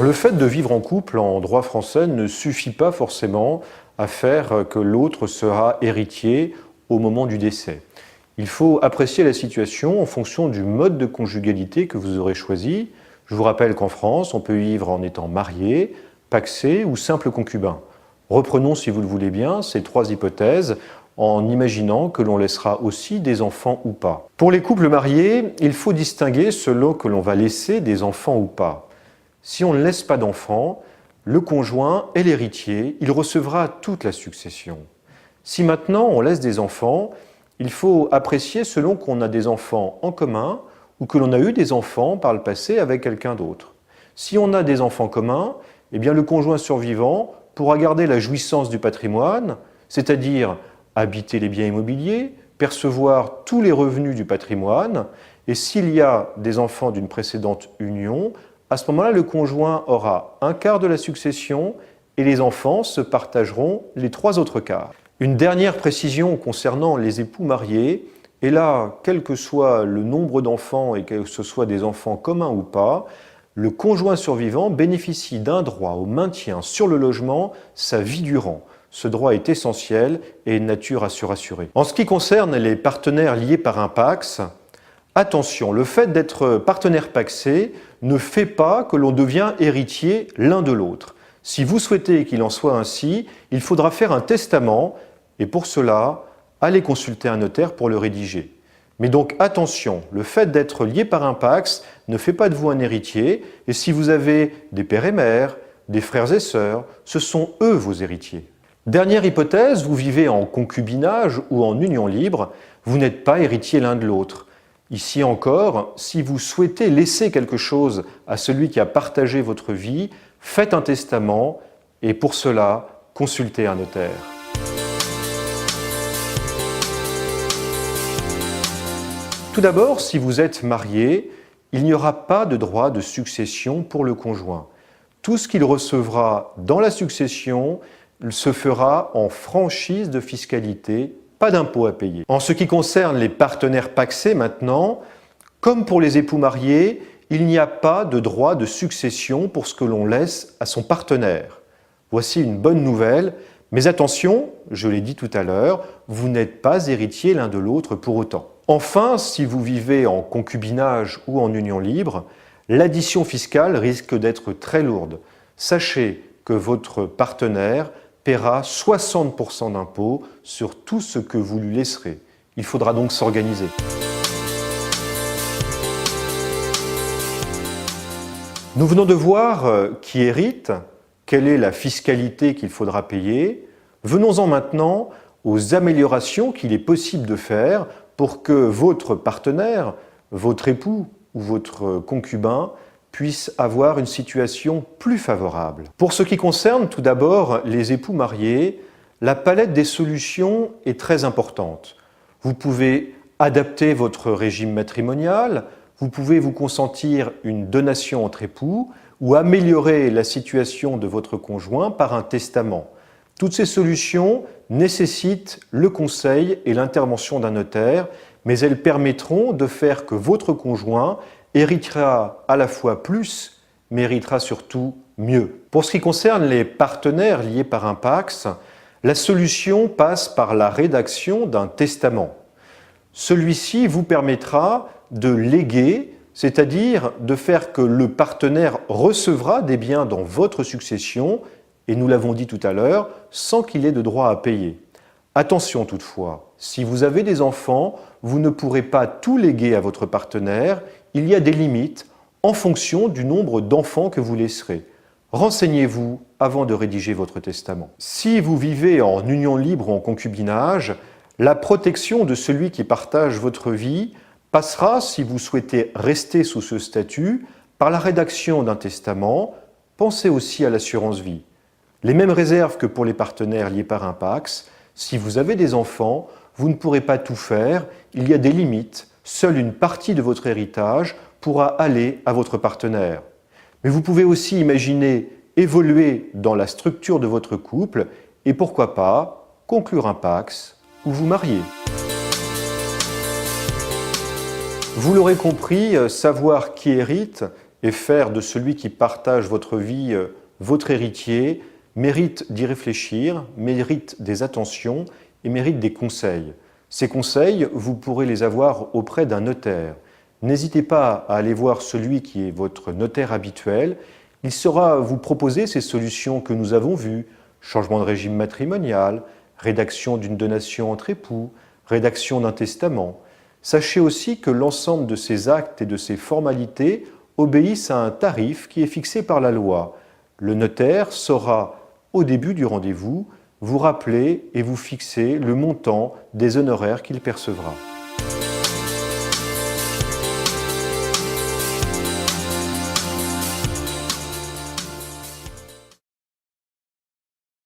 Le fait de vivre en couple en droit français ne suffit pas forcément à faire que l'autre sera héritier au moment du décès. Il faut apprécier la situation en fonction du mode de conjugalité que vous aurez choisi. Je vous rappelle qu'en France, on peut vivre en étant marié, pacsé ou simple concubin. Reprenons, si vous le voulez bien, ces trois hypothèses en imaginant que l'on laissera aussi des enfants ou pas. Pour les couples mariés, il faut distinguer selon que l'on va laisser des enfants ou pas. Si on ne laisse pas d'enfants, le conjoint est l'héritier, il recevra toute la succession. Si maintenant on laisse des enfants, il faut apprécier selon qu'on a des enfants en commun ou que l'on a eu des enfants par le passé avec quelqu'un d'autre. Si on a des enfants communs, eh bien le conjoint survivant pourra garder la jouissance du patrimoine, c'est-à-dire habiter les biens immobiliers, percevoir tous les revenus du patrimoine, et s'il y a des enfants d'une précédente union, à ce moment-là, le conjoint aura un quart de la succession et les enfants se partageront les trois autres quarts. Une dernière précision concernant les époux mariés, et là, quel que soit le nombre d'enfants et que ce soit des enfants communs ou pas, le conjoint survivant bénéficie d'un droit au maintien sur le logement sa vie durant. Ce droit est essentiel et est de nature à se rassurer. En ce qui concerne les partenaires liés par un PACS, attention, le fait d'être partenaire pacsé ne fait pas que l'on devient héritier l'un de l'autre. Si vous souhaitez qu'il en soit ainsi, il faudra faire un testament et pour cela, allez consulter un notaire pour le rédiger. Mais donc attention, le fait d'être lié par un PACS ne fait pas de vous un héritier et si vous avez des pères et mères, des frères et sœurs, ce sont eux vos héritiers. Dernière hypothèse, vous vivez en concubinage ou en union libre, vous n'êtes pas héritier l'un de l'autre. Ici encore, si vous souhaitez laisser quelque chose à celui qui a partagé votre vie, faites un testament et pour cela, consultez un notaire. Tout d'abord, si vous êtes marié, il n'y aura pas de droit de succession pour le conjoint. Tout ce qu'il recevra dans la succession se fera en franchise de fiscalité, pas d'impôt à payer. En ce qui concerne les partenaires pacsés maintenant, comme pour les époux mariés, il n'y a pas de droit de succession pour ce que l'on laisse à son partenaire. Voici une bonne nouvelle, mais attention, je l'ai dit tout à l'heure, vous n'êtes pas héritier l'un de l'autre pour autant. Enfin, si vous vivez en concubinage ou en union libre, l'addition fiscale risque d'être très lourde. Sachez que votre partenaire paiera 60% d'impôts sur tout ce que vous lui laisserez. Il faudra donc s'organiser. Nous venons de voir qui hérite, quelle est la fiscalité qu'il faudra payer. Venons-en maintenant aux améliorations qu'il est possible de faire pour que votre partenaire, votre époux ou votre concubin puisse avoir une situation plus favorable. Pour ce qui concerne tout d'abord les époux mariés, la palette des solutions est très importante. Vous pouvez adapter votre régime matrimonial, vous pouvez vous consentir une donation entre époux ou améliorer la situation de votre conjoint par un testament. Toutes ces solutions nécessitent le conseil et l'intervention d'un notaire, mais elles permettront de faire que votre conjoint héritera à la fois plus, mais héritera surtout mieux. Pour ce qui concerne les partenaires liés par un PACS, la solution passe par la rédaction d'un testament. Celui-ci vous permettra de léguer, c'est-à-dire de faire que le partenaire recevra des biens dans votre succession, et nous l'avons dit tout à l'heure, sans qu'il ait de droit à payer. Attention toutefois, si vous avez des enfants, vous ne pourrez pas tout léguer à votre partenaire, il y a des limites en fonction du nombre d'enfants que vous laisserez. Renseignez-vous avant de rédiger votre testament. Si vous vivez en union libre ou en concubinage, la protection de celui qui partage votre vie passera, si vous souhaitez rester sous ce statut, par la rédaction d'un testament. Pensez aussi à l'assurance vie. Les mêmes réserves que pour les partenaires liés par un PACS, si vous avez des enfants, vous ne pourrez pas tout faire, il y a des limites, seule une partie de votre héritage pourra aller à votre partenaire. Mais vous pouvez aussi imaginer évoluer dans la structure de votre couple et pourquoi pas conclure un PACS ou vous marier. Vous l'aurez compris, savoir qui hérite et faire de celui qui partage votre vie votre héritier mérite d'y réfléchir, mérite des attentions et mérite des conseils. Ces conseils, vous pourrez les avoir auprès d'un notaire. N'hésitez pas à aller voir celui qui est votre notaire habituel. Il saura vous proposer ces solutions que nous avons vues: changement de régime matrimonial, rédaction d'une donation entre époux, rédaction d'un testament. Sachez aussi que l'ensemble de ces actes et de ces formalités obéissent à un tarif qui est fixé par la loi. Le notaire saura, au début du rendez-vous, vous rappeler et vous fixer le montant des honoraires qu'il percevra.